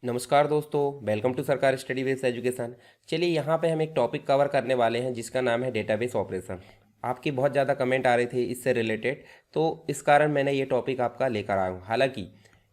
नमस्कार दोस्तों, welcome to सरकार स्टडी बेस्ड एजुकेशन। चलिए यहाँ पे हम एक टॉपिक कवर करने वाले हैं जिसका नाम है डेटाबेस ऑपरेशन। आपकी बहुत ज़्यादा कमेंट आ रहे थे इससे रिलेटेड, तो इस कारण मैंने ये टॉपिक आपका लेकर आया हूँ। हालांकि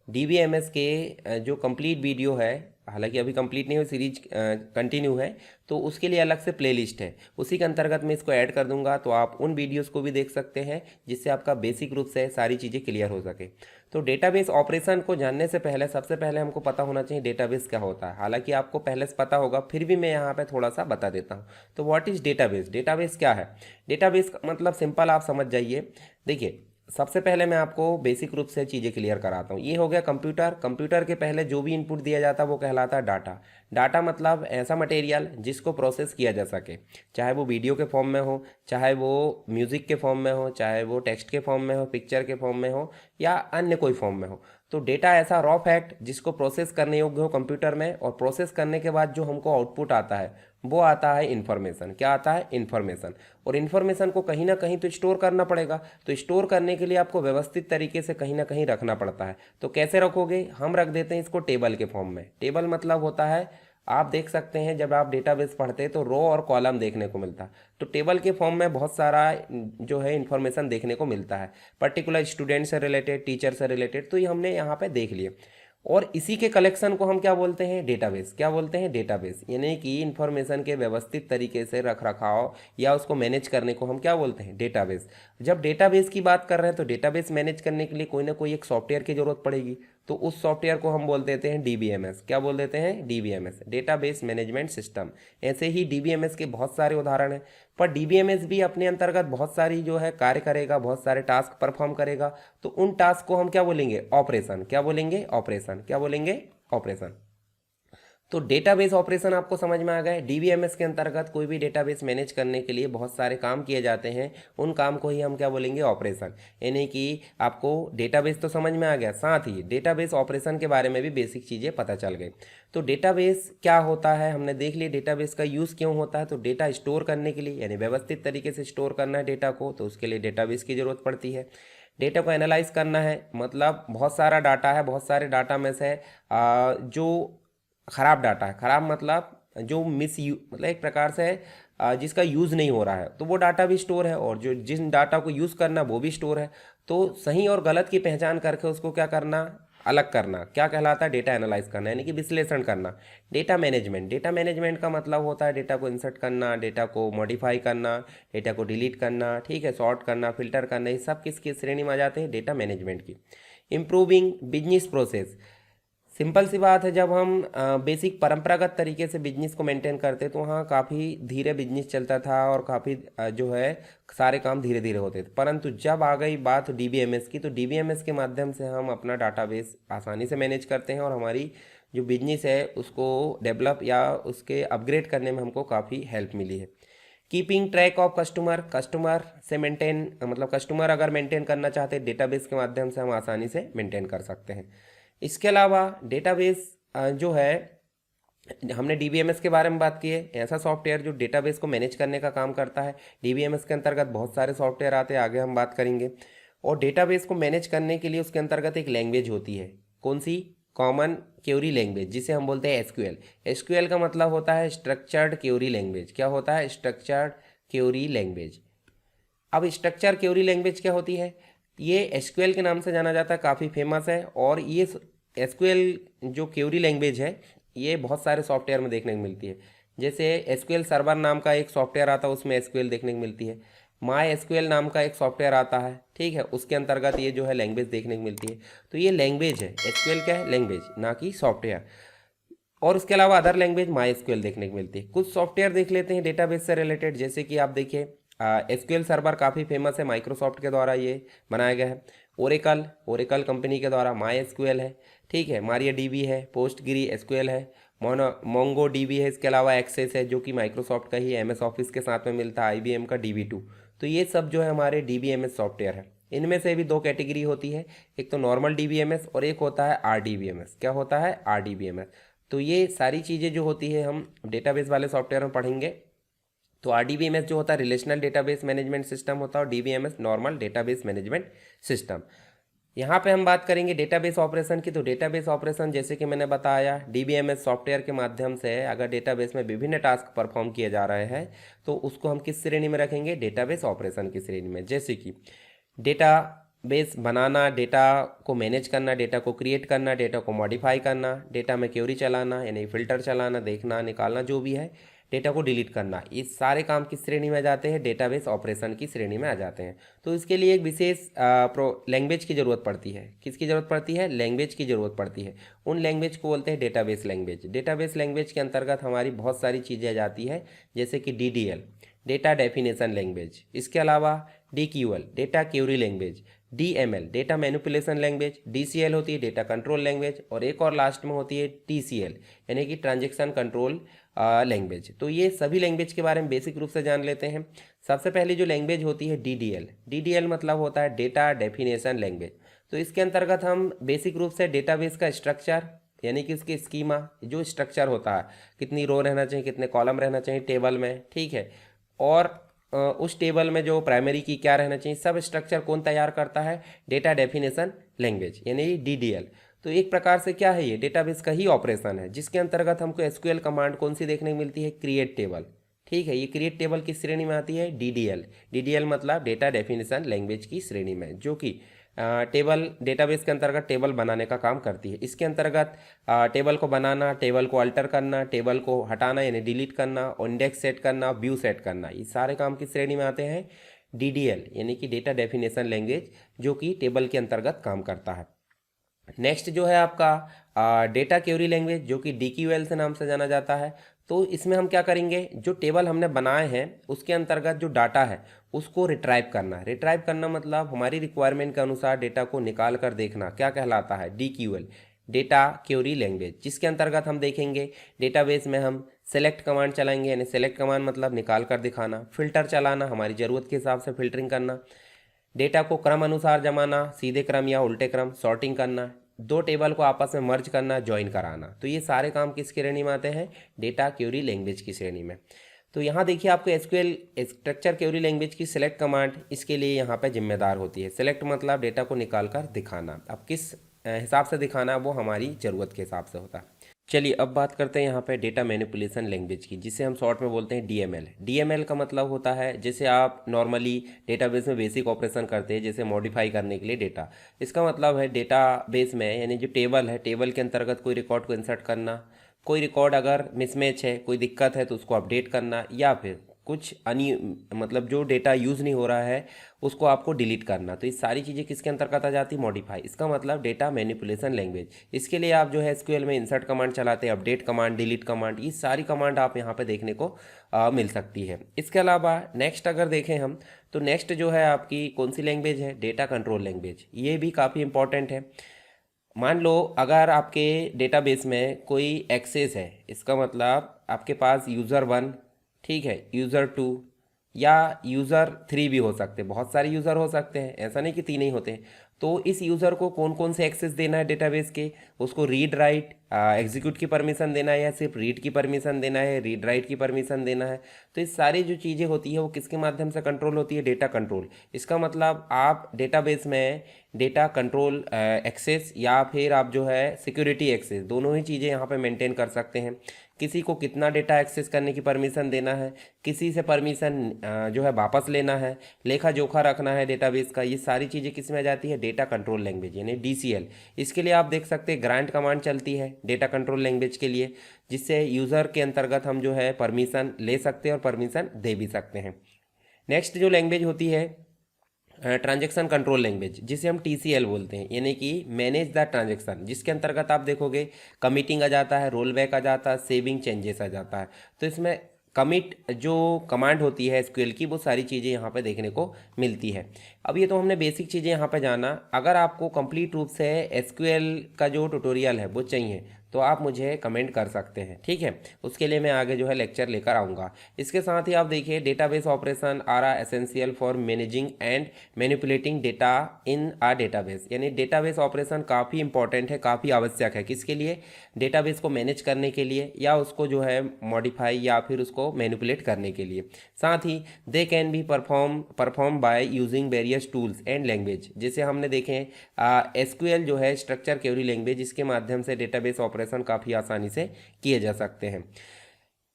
डीबीएमएस के जो कंप्लीट वीडियो है, हालांकि अभी कंप्लीट नहीं हुई, सीरीज कंटिन्यू है, तो उसके लिए अलग से प्लेलिस्ट है, उसी के अंतर्गत मैं इसको ऐड कर दूंगा, तो आप उन वीडियोस को भी देख सकते हैं जिससे आपका बेसिक रूप से सारी चीज़ें क्लियर हो सके। तो डेटाबेस ऑपरेशन को जानने से पहले सबसे पहले हमको पता होना चाहिए डेटाबेस क्या होता है। हालांकि आपको पहले से पता होगा, फिर भी मैं यहाँ पे थोड़ा सा बता देता हूँ। तो व्हाट इज़ डेटाबेस? डेटाबेस क्या है? डेटाबेस का मतलब सिंपल आप समझ जाइए। देखिए, सबसे पहले मैं आपको बेसिक रूप से चीज़ें क्लियर कराता हूँ। ये हो गया कंप्यूटर। कंप्यूटर के पहले जो भी इनपुट दिया जाता है वो कहलाता है डाटा। डाटा मतलब ऐसा मटेरियल जिसको प्रोसेस किया जा सके, चाहे वो वीडियो के फॉर्म में हो, चाहे वो म्यूज़िक के फॉर्म में हो, चाहे वो टेक्स्ट के फॉर्म में हो, पिक्चर के फॉर्म में हो, या अन्य कोई फॉर्म में हो। तो डेटा ऐसा रॉ फैक्ट जिसको प्रोसेस करने योग्य हो कंप्यूटर में, और प्रोसेस करने के बाद जो हमको आउटपुट आता है वो आता है इन्फॉर्मेशन। क्या आता है? इन्फॉर्मेशन। और इन्फॉर्मेशन को कहीं ना कहीं तो स्टोर करना पड़ेगा। तो स्टोर करने के लिए आपको व्यवस्थित तरीके से कहीं ना कहीं रखना पड़ता है। तो कैसे रखोगे? हम रख देते हैं इसको टेबल के फॉर्म में। टेबल मतलब होता है, आप देख सकते हैं जब आप डेटाबेस पढ़ते हैं तो रो और कॉलम देखने को मिलता है। तो टेबल के फॉर्म में बहुत सारा जो है इन्फॉर्मेशन देखने को मिलता है, पर्टिकुलर स्टूडेंट से रिलेटेड, टीचर से रिलेटेड। तो ये हमने यहाँ पे देख लिए, और इसी के कलेक्शन को हम क्या बोलते हैं? डेटाबेस। क्या बोलते हैं? डेटाबेस। यानी कि इंफॉर्मेशन के व्यवस्थित तरीके से रख रखाव या उसको मैनेज करने को हम क्या बोलते हैं? डेटाबेस। जब डेटाबेस की बात कर रहे हैं तो डेटाबेस मैनेज करने के लिए कोई ना कोई एक सॉफ्टवेयर की जरूरत पड़ेगी। तो उस सॉफ्टवेयर को हम बोल देते हैं डीबीएमएस। क्या बोल देते हैं? DBMS, database management system. ऐसे ही डीबीएमएस के बहुत सारे उदाहरण हैं, पर डीबीएमएस भी अपने अंतर्गत बहुत सारी जो है कार्य करेगा, बहुत सारे टास्क परफॉर्म करेगा। तो उन टास्क को हम क्या बोलेंगे? ऑपरेशन। क्या बोलेंगे? ऑपरेशन। क्या बोलेंगे? ऑपरेशन। तो डेटाबेस ऑपरेशन आपको समझ में आ गए। डीबीएमएस के अंतर्गत कोई भी डेटाबेस मैनेज करने के लिए बहुत सारे काम किए जाते हैं, उन काम को ही हम क्या बोलेंगे? ऑपरेशन। यानी कि आपको डेटाबेस तो समझ में आ गया, साथ ही डेटाबेस ऑपरेशन के बारे में भी बेसिक चीज़ें पता चल गई। तो डेटाबेस क्या होता है हमने देख लिया। डेटाबेस का यूज़ क्यों होता है? तो डेटा स्टोर करने के लिए, यानी व्यवस्थित तरीके से स्टोर करना है डेटा को, तो उसके लिए डेटाबेस की ज़रूरत पड़ती है। डेटा को एनालाइज करना है, मतलब बहुत सारा डाटा है, बहुत सारे डाटा में से जो खराब डाटा है, खराब मतलब जो मिस यू मतलब एक प्रकार से जिसका यूज़ नहीं हो रहा है, तो वो डाटा भी स्टोर है, और जो जिन डाटा को यूज़ करना वो भी स्टोर है। तो सही और गलत की पहचान करके उसको क्या करना? अलग करना। क्या कहलाता है? डेटा एनालाइज करना, यानी कि विश्लेषण करना। Data management. डेटा मैनेजमेंट का मतलब होता है डेटा को इंसर्ट करना, डेटा को मॉडिफाई करना, डेटा को डिलीट करना, ठीक है, सॉर्ट करना, फिल्टर करना। ये सब किसकी श्रेणी में आ जाते हैं? डेटा मैनेजमेंट की। Improving business process. सिंपल सी बात है, जब हम बेसिक परंपरागत तरीके से बिजनेस को मेंटेन करते तो वहाँ काफ़ी धीरे बिजनेस चलता था, और काफ़ी जो है सारे काम धीरे धीरे होते थे। परंतु जब आ गई बात डीबीएमएस की, तो डीबीएमएस के माध्यम से हम अपना डाटाबेस आसानी से मैनेज करते हैं, और हमारी जो बिजनेस है उसको डेवलप या उसके अपग्रेड करने में हमको काफ़ी हेल्प मिली है। Keeping track of customer. Customer से मेंटेन, मतलब कस्टमर अगर मेंटेन करना चाहते हैं डेटाबेस के माध्यम से हम आसानी से मेंटेन कर सकते हैं। इसके अलावा डेटाबेस जो है, हमने डीबीएमएस के बारे में बात की है, ऐसा सॉफ्टवेयर जो डेटाबेस को मैनेज करने का काम करता है। डीबीएमएस के अंतर्गत बहुत सारे सॉफ्टवेयर आते हैं, आगे हम बात करेंगे। और डेटाबेस को मैनेज करने के लिए उसके अंतर्गत एक लैंग्वेज होती है। कौन सी? कॉमन क्वेरी लैंग्वेज, जिसे हम बोलते हैं एसक्यूएल। एसक्यूएल का मतलब होता है स्ट्रक्चर्ड क्वेरी लैंग्वेज। क्या होता है? Structured query language. अब स्ट्रक्चर क्वेरी लैंग्वेज क्या होती है? ये एसक्यूएल के नाम से जाना जाता है, काफ़ी फेमस है। और ये एसक्यूएल जो क्वेरी लैंग्वेज है, ये बहुत सारे सॉफ्टवेयर में देखने को मिलती है। जैसे एसक्यूएल सर्वर नाम का एक सॉफ्टवेयर आता है, उसमें एसक्यूएल देखने को मिलती है। माई एसक्यूएल नाम का एक सॉफ्टवेयर आता है, ठीक है, उसके अंतर्गत ये जो है लैंग्वेज देखने को मिलती है। तो ये लैंग्वेज है। एसक्यूएल क्या है? लैंग्वेज, ना कि सॉफ्टवेयर। और उसके अलावा अदर लैंग्वेज माई एसक्यूएल देखने को मिलती है। कुछ सॉफ्टवेयर देख लेते हैं डेटाबेस से रिलेटेड, जैसे कि आप देखिए एसक्यूएल सर्वर काफ़ी फेमस है, माइक्रोसॉफ्ट के द्वारा ये बनाया गया है। ओरेकल, ओरेकल कंपनी के द्वारा माई एसक्यूएल है, ठीक है। मारिया डीबी है, पोस्टग्री एसक्यूएल है, मोंगो डीबी है। इसके अलावा एक्सेस है जो कि माइक्रोसॉफ्ट का ही, एमएस ऑफिस के साथ में मिलता है, आईबीएम का DB2। तो ये सब जो है हमारे डीबीएमएस सॉफ्टवेयर है। इनमें से भी दो कैटेगरी होती है, एक तो नॉर्मल डीबीएमएस और एक होता है RDBMS। क्या होता है? RDBMS। तो ये सारी चीज़ें जो होती है हम डेटाबेस वाले सॉफ्टवेयर में पढ़ेंगे। तो RDBMS जो होता है रिलेशनल डेटाबेस मैनेजमेंट सिस्टम होता है, और DBMS normal database management system. यहाँ पे हम बात करेंगे डेटाबेस ऑपरेशन की। तो डेटाबेस ऑपरेशन जैसे कि मैंने बताया डीबीएमएस सॉफ्टवेयर के माध्यम से अगर डेटाबेस में विभिन्न टास्क परफॉर्म किए जा रहे हैं तो उसको हम किस श्रेणी में रखेंगे, डेटाबेस ऑपरेशन की श्रेणी में। जैसे कि डेटा बेस बनाना, डेटा को मैनेज करना, डेटा को क्रिएट करना, डेटा को मॉडिफाई करना, डेटा में क्वेरी चलाना यानी फिल्टर चलाना, देखना निकालना जो भी है, डेटा को डिलीट करना, ये सारे काम किस श्रेणी में आ जाते हैं, डेटाबेस ऑपरेशन की श्रेणी में आ जाते हैं। तो इसके लिए एक विशेष लैंग्वेज की ज़रूरत पड़ती है। किसकी ज़रूरत पड़ती है, लैंग्वेज की ज़रूरत पड़ती है। उन लैंग्वेज को बोलते हैं डेटाबेस लैंग्वेज। डेटाबेस लैंग्वेज के अंतर्गत हमारी बहुत सारी चीज़ें आ जाती है, जैसे कि DDL डेटा डेफिनेशन लैंग्वेज, इसके अलावा DQL data Curie language, DML data manipulation language, DCL होती है डेटा कंट्रोल लैंग्वेज, और एक और लास्ट में होती है TCL यानी कि ट्रांजेक्शन कंट्रोल लैंग्वेज। तो ये सभी लैंग्वेज के बारे में बेसिक रूप से जान लेते हैं। सबसे पहले जो लैंग्वेज होती है DDL मतलब होता है डेटा डेफिनेशन लैंग्वेज। तो इसके अंतर्गत हम बेसिक रूप से डेटाबेस का स्ट्रक्चर यानी कि उसके स्कीमा, जो स्ट्रक्चर होता है, कितनी रो रहना चाहिए, कितने कॉलम रहना चाहिए टेबल में, ठीक है, और उस टेबल में जो प्राइमरी की क्या रहना चाहिए, सब स्ट्रक्चर कौन तैयार करता है, डेटा डेफिनेशन लैंग्वेज यानी DDL। तो एक प्रकार से क्या है, ये डेटाबेस का ही ऑपरेशन है, जिसके अंतर्गत हमको SQL कमांड कौन सी देखने को मिलती है, क्रिएट टेबल। ठीक है, ये क्रिएट टेबल किस श्रेणी में आती है, DDL मतलब डेटा डेफिनेशन लैंग्वेज की श्रेणी में, जो कि टेबल डेटाबेस के अंतर्गत टेबल बनाने का काम करती है। इसके अंतर्गत टेबल को बनाना, टेबल को अल्टर करना, टेबल को हटाना यानी डिलीट करना, और इंडेक्स सेट करना, व्यू सेट करना, ये सारे काम किस श्रेणी में आते हैं, DDL यानी कि डेटा डेफिनेशन लैंग्वेज, जो कि टेबल के अंतर्गत काम करता है। नेक्स्ट जो है आपका डेटा क्वेरी लैंग्वेज, जो कि DQL से नाम से जाना जाता है। तो इसमें हम क्या करेंगे, जो टेबल हमने बनाए हैं उसके अंतर्गत जो डाटा है उसको रिट्राइव करना। रिट्राइव करना मतलब हमारी रिक्वायरमेंट के अनुसार डेटा को निकाल कर देखना, क्या कहलाता है, DQL डेटा क्वेरी लैंग्वेज, जिसके अंतर्गत हम देखेंगे डेटाबेस में हम सेलेक्ट कमांड चलाएंगे, यानी सेलेक्ट कमांड मतलब निकाल कर दिखाना, फिल्टर चलाना, हमारी ज़रूरत के हिसाब से फिल्टरिंग करना, डेटा को क्रम अनुसार जमाना, सीधे क्रम या उल्टे क्रम, सॉर्टिंग करना, दो टेबल को आपस में मर्ज करना, ज्वाइन कराना। तो ये सारे काम किस श्रेणी में आते हैं, डेटा क्वेरी लैंग्वेज की श्रेणी में। तो यहाँ देखिए आपको SQL स्ट्रक्चर क्वेरी लैंग्वेज की सेलेक्ट कमांड इसके लिए यहाँ पे जिम्मेदार होती है। सेलेक्ट मतलब डेटा को निकाल कर दिखाना, अब किस हिसाब से दिखाना वो हमारी ज़रूरत के हिसाब से होता है। चलिए अब बात करते हैं यहाँ पे डेटा मैनिपुलेशन लैंग्वेज की, जिसे हम शॉर्ट में बोलते हैं DML। DML का मतलब होता है जैसे आप नॉर्मली डेटाबेस में बेसिक ऑपरेशन करते हैं, जैसे मॉडिफाई करने के लिए डेटा। इसका मतलब है डेटाबेस में यानी जो टेबल है, टेबल के अंतर्गत कोई रिकॉर्ड को इंसर्ट करना, कोई रिकॉर्ड अगर मिसमैच है, कोई दिक्कत है तो उसको अपडेट करना, या फिर कुछ मतलब जो डेटा यूज़ नहीं हो रहा है उसको आपको डिलीट करना। तो ये सारी चीज़ें किसके अंतर्गत आ जाती है, मॉडिफाई। इसका मतलब डेटा मैनिपुलेशन लैंग्वेज। इसके लिए आप जो है SQL में इंसर्ट कमांड चलाते हैं, अपडेट कमांड, डिलीट कमांड, ये सारी कमांड आप यहाँ पे देखने को मिल सकती है। इसके अलावा नेक्स्ट अगर देखें हम, तो नेक्स्ट जो है आपकी कौन सी लैंग्वेज है, डेटा कंट्रोल लैंग्वेज। ये भी काफ़ी इंपॉर्टेंट है। मान लो अगर आपके डेटाबेस में कोई एक्सेस है, इसका मतलब आपके पास यूज़र 1, ठीक है, यूज़र 2 या यूज़र 3 भी हो सकते हैं, बहुत सारे यूज़र हो सकते हैं, ऐसा नहीं कि 3 ही होते हैं। तो इस यूज़र को कौन कौन से एक्सेस देना है डेटाबेस के, उसको रीड राइट एग्जीक्यूट की परमिशन देना है, या सिर्फ रीड की परमिशन देना है, रीड राइट की परमिशन देना है। तो इस सारी जो चीज़ें होती है वो किसके माध्यम से कंट्रोल होती है, डेटा कंट्रोल। इसका मतलब आप डेटाबेस में डेटा कंट्रोल एक्सेस या फिर आप जो है सिक्योरिटी एक्सेस, दोनों ही चीज़ें यहाँ पे मेंटेन कर सकते हैं। किसी को कितना डेटा एक्सेस करने की परमिशन देना है, किसी से परमिशन जो है वापस लेना है, लेखा जोखा रखना है डेटाबेस का, ये सारी चीज़ें किस में आ जाती है, डेटा कंट्रोल लैंग्वेज यानी DCL। इसके लिए आप देख सकते हैं ग्रांट कमांड चलती है डेटा कंट्रोल लैंग्वेज के लिए, जिससे यूज़र के अंतर्गत हम जो है परमिशन ले सकते हैं और परमिशन दे भी सकते हैं। नेक्स्ट जो लैंग्वेज होती है ट्रांजैक्शन कंट्रोल लैंग्वेज, जिसे हम TCL बोलते हैं, यानी कि मैनेज द ट्रांजैक्शन, जिसके अंतर्गत आप देखोगे कमिटिंग आ जाता है, रोल बैक आ जाता है, सेविंग चेंजेस आ जाता है। तो इसमें कमिट जो कमांड होती है SQL की, वो सारी चीज़ें यहाँ पे देखने को मिलती है। अब ये तो हमने बेसिक चीज़ें यहाँ पे जाना। अगर आपको कंप्लीट रूप से SQL का जो ट्यूटोरियल है वो चाहिए, तो आप मुझे कमेंट कर सकते हैं, ठीक है। उसके लिए मैं आगे जो है लेक्चर लेकर आऊँगा। इसके साथ ही आप देखिए database operation are essential for managing and manipulating data in a database, यानी डेटाबेस ऑपरेशन काफ़ी इंपॉर्टेंट है, काफ़ी आवश्यक है। किसके लिए? डेटाबेस को मैनेज करने के लिए या उसको जो है मॉडिफाई या फिर उसको मैनिपुलेट करने के लिए। साथ ही they can be performed by using various tools and language, जैसे हमने देखें एसक्यूएल जो है स्ट्रक्चर क्वेरी लैंग्वेज, इसके माध्यम से डेटाबेस ऑपरेशन काफ़ी आसानी से किए जा सकते हैं।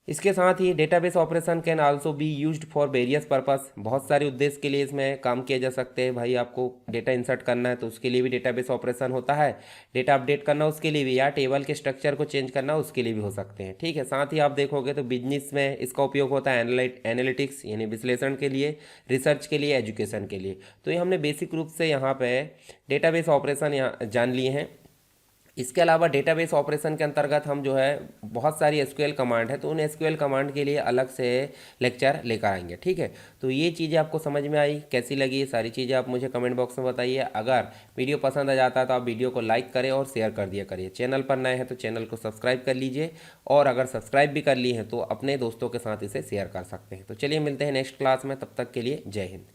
इसके साथ ही database operation can also be used for various purpose, बहुत सारे उद्देश्य के लिए इसमें काम किया जा सकते हैं। भाई आपको डेटा इंसर्ट करना है तो उसके लिए भी डेटाबेस ऑपरेशन होता है, डेटा अपडेट करना उसके लिए भी, या टेबल के स्ट्रक्चर को चेंज करना उसके लिए भी हो सकते हैं, ठीक है। साथ ही आप देखोगे तो बिजनेस में इसका उपयोग होता है एनालिटिक्स यानी विश्लेषण के लिए, रिसर्च के लिए, एजुकेशन के लिए। तो ये हमने बेसिक रूप से यहाँ पे डेटाबेस ऑपरेशन यहाँ जान लिए हैं। इसके अलावा डेटाबेस ऑपरेशन के अंतर्गत हम जो है बहुत सारी एसक्यूएल कमांड है, तो उन एसक्यूएल कमांड के लिए अलग से लेक्चर लेकर आएंगे, ठीक है। तो ये चीज़ें आपको समझ में आई, कैसी लगी ये सारी चीज़ें आप मुझे कमेंट बॉक्स में बताइए। अगर वीडियो पसंद आ जाता है तो आप वीडियो को लाइक करें और शेयर कर दिया करिए। चैनल पर नए हैं तो चैनल को सब्सक्राइब कर लीजिए, और अगर सब्सक्राइब भी कर ली है तो अपने दोस्तों के साथ इसे शेयर कर सकते हैं। तो चलिए मिलते हैं नेक्स्ट क्लास में, तब तक के लिए जय हिंद।